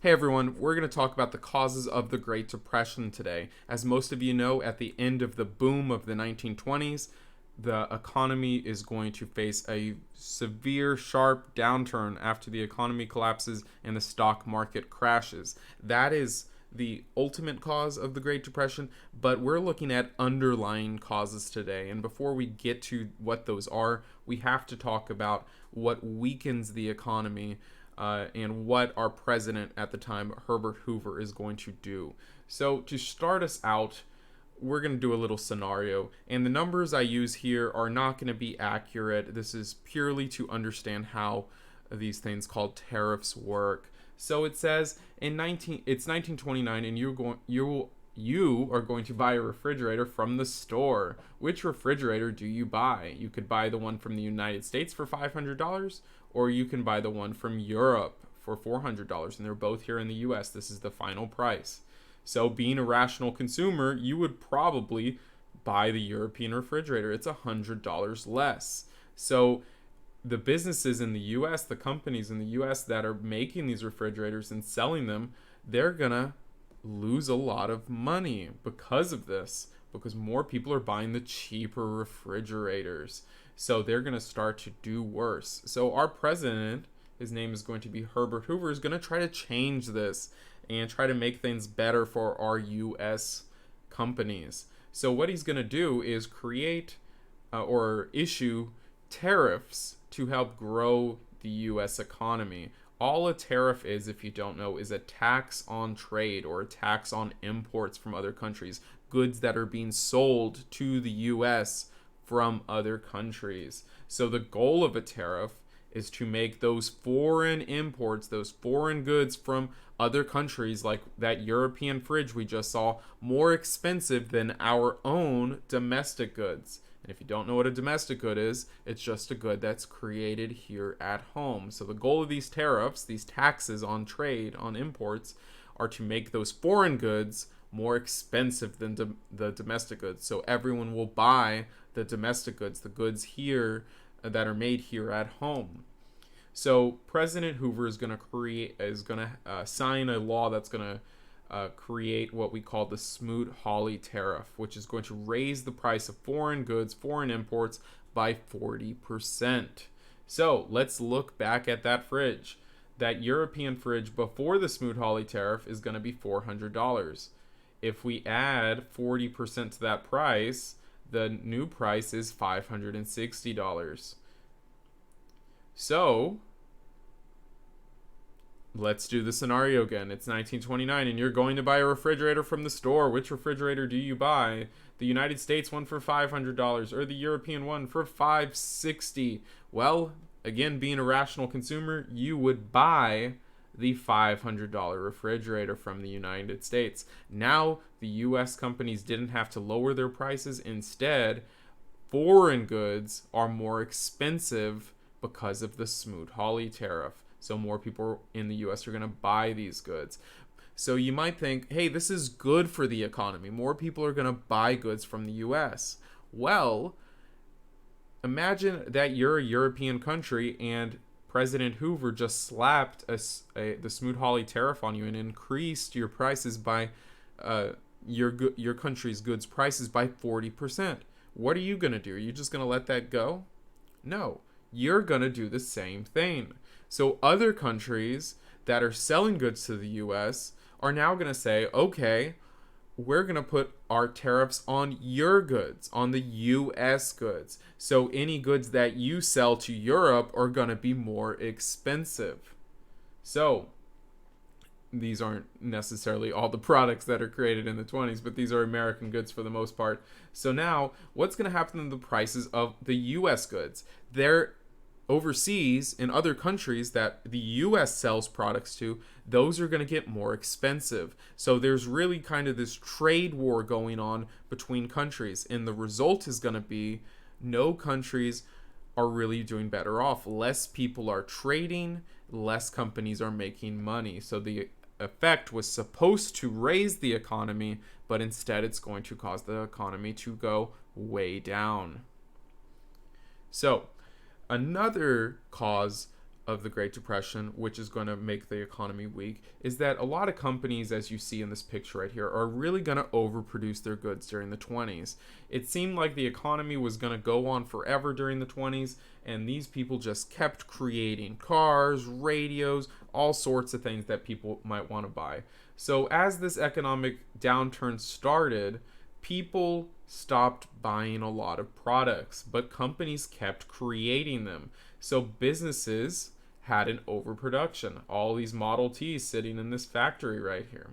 Hey everyone, we're going to talk about the causes of the Great Depression today. As most of you know, at the end of the boom of the 1920s, the economy is going to face a severe, sharp downturn after the economy collapses and the stock market crashes. That is the ultimate cause of the Great Depression, but we're looking at underlying causes today. And before we get to what those are, we have to talk about what weakens the economy and what our president at the time, Herbert Hoover, is going to do. So to start us out, we're going to do a little scenario, and the numbers I use here are not going to be accurate. This is purely to understand how these things called tariffs work. So it says it's 1929, and you are going to buy a refrigerator from the store. Which refrigerator do you buy? You could buy the one from the United States for $500, or you can buy the one from Europe for $400, and they're both here in the US. This is the final price. So being a rational consumer, you would probably buy the European refrigerator. It's $100 less. So the businesses in the US, the companies in the US that are making these refrigerators and selling them, they're gonna lose a lot of money because of this, because more people are buying the cheaper refrigerators. So they're going to start to do worse. So our president, his name is going to be Herbert Hoover, is going to try to change this and try to make things better for our U.S. companies. So what he's going to do is create or issue tariffs to help grow the U.S. economy. All a tariff is, if you don't know, is a tax on trade or a tax on imports from other countries, goods that are being sold to the U.S. from other countries. So the goal of a tariff is to make those foreign imports, those foreign goods from other countries, like that European fridge we just saw, more expensive than our own domestic goods. And if you don't know what a domestic good is, it's just a good that's created here at home. So the goal of these tariffs, these taxes on trade, on imports, are to make those foreign goods more expensive than the domestic goods. So everyone will buy the domestic goods, the goods here that are made here at home. So President Hoover is going to sign a law that's going to create what we call the SmootHawley Tariff, which is going to raise the price of foreign goods, foreign imports by 40%. So let's look back at that fridge. That European fridge before the SmootHawley Tariff is going to be $400. If we add 40% to that price, the new price is $560. So let's do the scenario again. It's 1929 and you're going to buy a refrigerator from the store. Which refrigerator do you buy? The United States one for $500 or the European one for $560? Well, again, being a rational consumer, you would buy the $500 refrigerator from the United States. Now, the US companies didn't have to lower their prices. Instead, foreign goods are more expensive because of the SmootHawley Tariff. So more people in the US are going to buy these goods. So you might think, hey, this is good for the economy. More people are going to buy goods from the US. Well, imagine that you're a European country and President Hoover just slapped the SmootHawley Tariff on you and increased your prices by your country's goods prices by 40%. What are you going to do? Are you just going to let that go? No, you're going to do the same thing. So other countries that are selling goods to the US are now going to say, okay, we're going to put our tariffs on your goods, on the US goods. So any goods that you sell to Europe are going to be more expensive. So these aren't necessarily all the products that are created in the 20s, but these are American goods for the most part. So now what's going to happen to the prices of the US goods? They're overseas in other countries that the US sells products to, those are going to get more expensive. So there's really kind of this trade war going on between countries, and the result is going to be no countries are really doing better off. Less people are trading, less companies are making money. So the effect was supposed to raise the economy, but instead it's going to cause the economy to go way down. So another cause of the Great Depression, which is going to make the economy weak, is that a lot of companies, as you see in this picture right here, are really going to overproduce their goods during the 20s. It seemed like the economy was going to go on forever during the 20s, and these people just kept creating cars, radios, all sorts of things that people might want to buy. So as this economic downturn started, people stopped buying a lot of products, but companies kept creating them. So businesses had an overproduction. All these Model Ts sitting in this factory right here.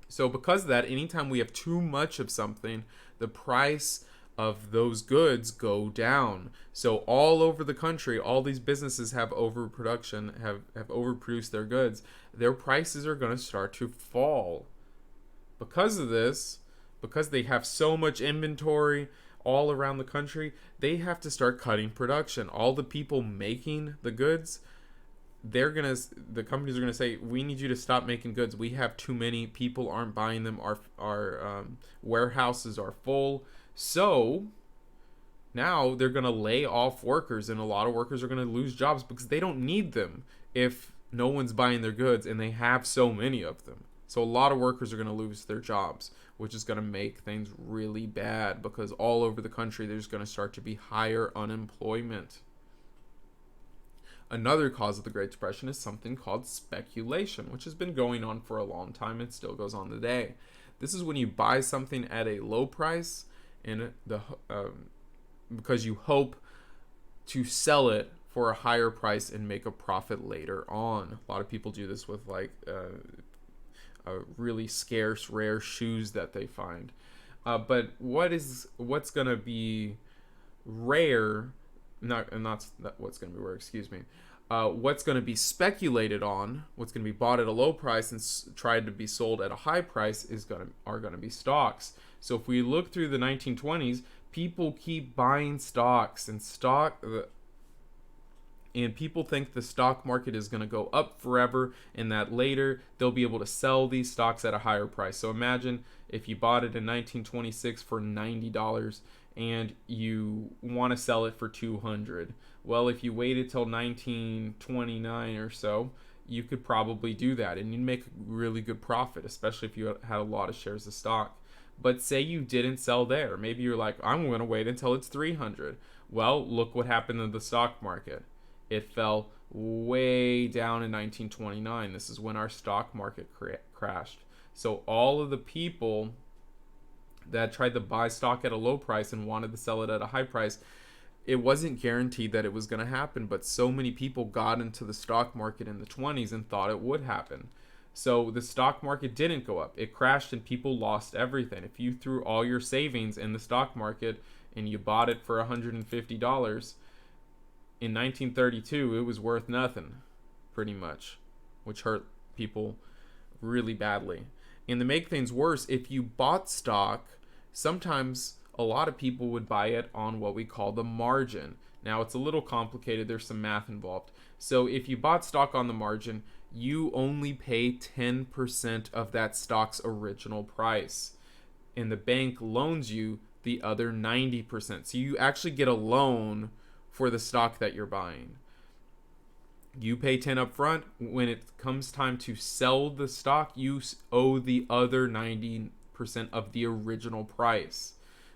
So because of that, anytime we have too much of something, the price of those goods go down. So all over the country, all these businesses have overproduction, have overproduced their goods. Their prices are going to start to fall. Because of this, because they have so much inventory all around the country, they have to start cutting production. All the people making the goods, the companies are gonna say, we need you to stop making goods. We have too many, people aren't buying them. Our warehouses are full. So now they're gonna lay off workers, and a lot of workers are gonna lose jobs because they don't need them if no one's buying their goods and they have so many of them. So a lot of workers are going to lose their jobs, which is going to make things really bad because all over the country there's going to start to be higher unemployment. Another cause of the Great Depression is something called speculation, which has been going on for a long time and still goes on today. This is when you buy something at a low price and because you hope to sell it for a higher price and make a profit later on. A lot of people do this with really scarce, rare shoes that they find. But what's going to be rare, not what's going to be rare, excuse me. What's going to be speculated on, what's going to be bought at a low price and tried to be sold at a high price are going to be stocks. So if we look through the 1920s, people keep buying stocks and people think the stock market is going to go up forever and that later they'll be able to sell these stocks at a higher price. So imagine if you bought it in 1926 for $90 and you want to sell it for $200. Well, if you waited till 1929 or so, you could probably do that and you'd make a really good profit, especially if you had a lot of shares of stock. But say you didn't sell there. Maybe you're like, I'm going to wait until it's 300. Well, look what happened in the stock market. It fell way down in 1929. This is when our stock market crashed. So all of the people that tried to buy stock at a low price and wanted to sell it at a high price, it wasn't guaranteed that it was going to happen, but so many people got into the stock market in the 20s and thought it would happen. So the stock market didn't go up. It crashed and people lost everything. If you threw all your savings in the stock market and you bought it for $150, in 1932, it was worth nothing, pretty much, which hurt people really badly. And to make things worse, if you bought stock, sometimes a lot of people would buy it on what we call the margin. Now, it's a little complicated. There's some math involved. So if you bought stock on the margin, you only pay 10% of that stock's original price. And the bank loans you the other 90%. So you actually get a loan for the stock that you're buying. You pay 10 up front. When it comes time to sell the stock, you owe the other 90% of the original price.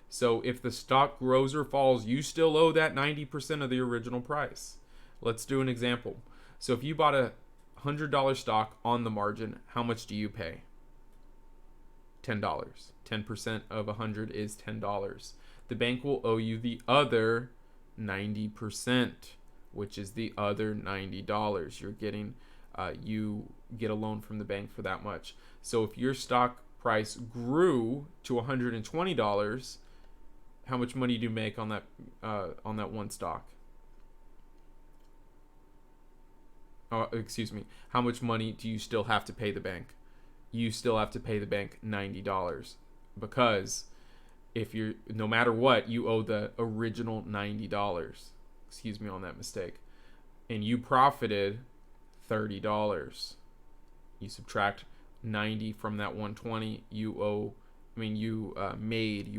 So if the stock grows or falls, you still owe that 90% of the original price. Let's do an example. So if you bought a $100 stock on the margin, how much do you pay? $10. 10% of 100 is $10. The bank will owe you the other 90%, which is the other $90. You're getting, you get a loan from the bank for that much. So if your stock price grew to $120, how much money do you make on that one stock? How much money do you still have to pay the bank? You still have to pay the bank $90 because no matter what, you owe the original $90. Excuse me on that mistake. And you profited $30. You subtract 90 from that 120, you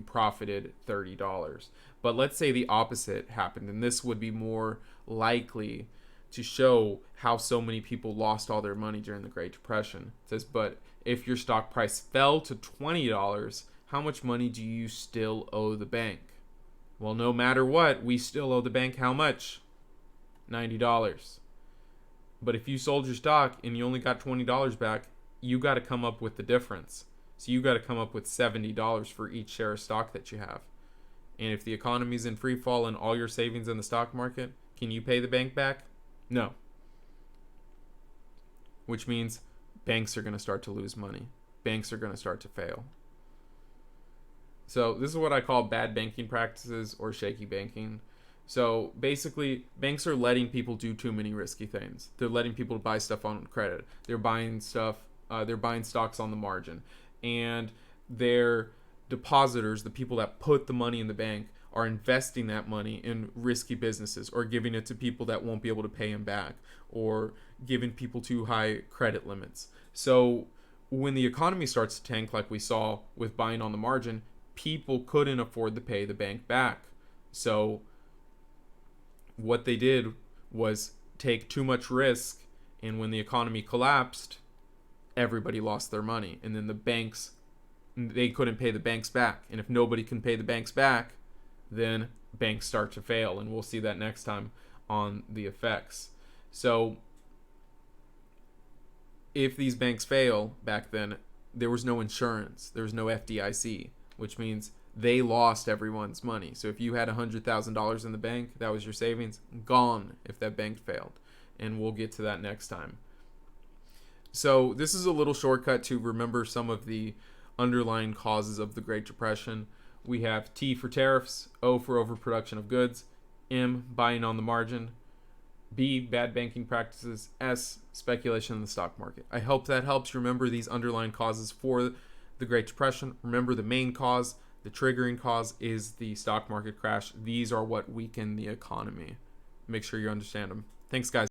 profited $30. But let's say the opposite happened, and this would be more likely to show how so many people lost all their money during the Great Depression. It says, but if your stock price fell to $20, how much money do you still owe the bank? Well, no matter what, we still owe the bank how much? $90. But if you sold your stock and you only got $20 back, you got to come up with the difference. So you got to come up with $70 for each share of stock that you have. And if the economy's in free fall and all your savings in the stock market, can you pay the bank back? No. Which means banks are going to start to lose money. Banks are going to start to fail. So this is what I call bad banking practices or shaky banking. So basically, banks are letting people do too many risky things. They're letting people buy stuff on credit. They're buying stuff. They're buying stocks on the margin, and their depositors, the people that put the money in the bank, are investing that money in risky businesses, or giving it to people that won't be able to pay them back, or giving people too high credit limits. So when the economy starts to tank, like we saw with buying on the margin, people couldn't afford to pay the bank back. So what they did was take too much risk, and when the economy collapsed, everybody lost their money, and then the banks, they couldn't pay the banks back. And if nobody can pay the banks back, then banks start to fail, and we'll see that next time on the effects. So if these banks fail back then, there was no insurance, there was no FDIC, which means they lost everyone's money. So if you had $100,000 in the bank, that was your savings, gone if that bank failed. And we'll get to that next time. So this is a little shortcut to remember some of the underlying causes of the Great Depression. We have T for tariffs, O for overproduction of goods, M, buying on the margin, B, bad banking practices, S, speculation in the stock market. I hope that helps remember these underlying causes for the Great Depression. Remember, the main cause, the triggering cause, is the stock market crash. These are what weaken the economy. Make sure you understand them. Thanks, guys.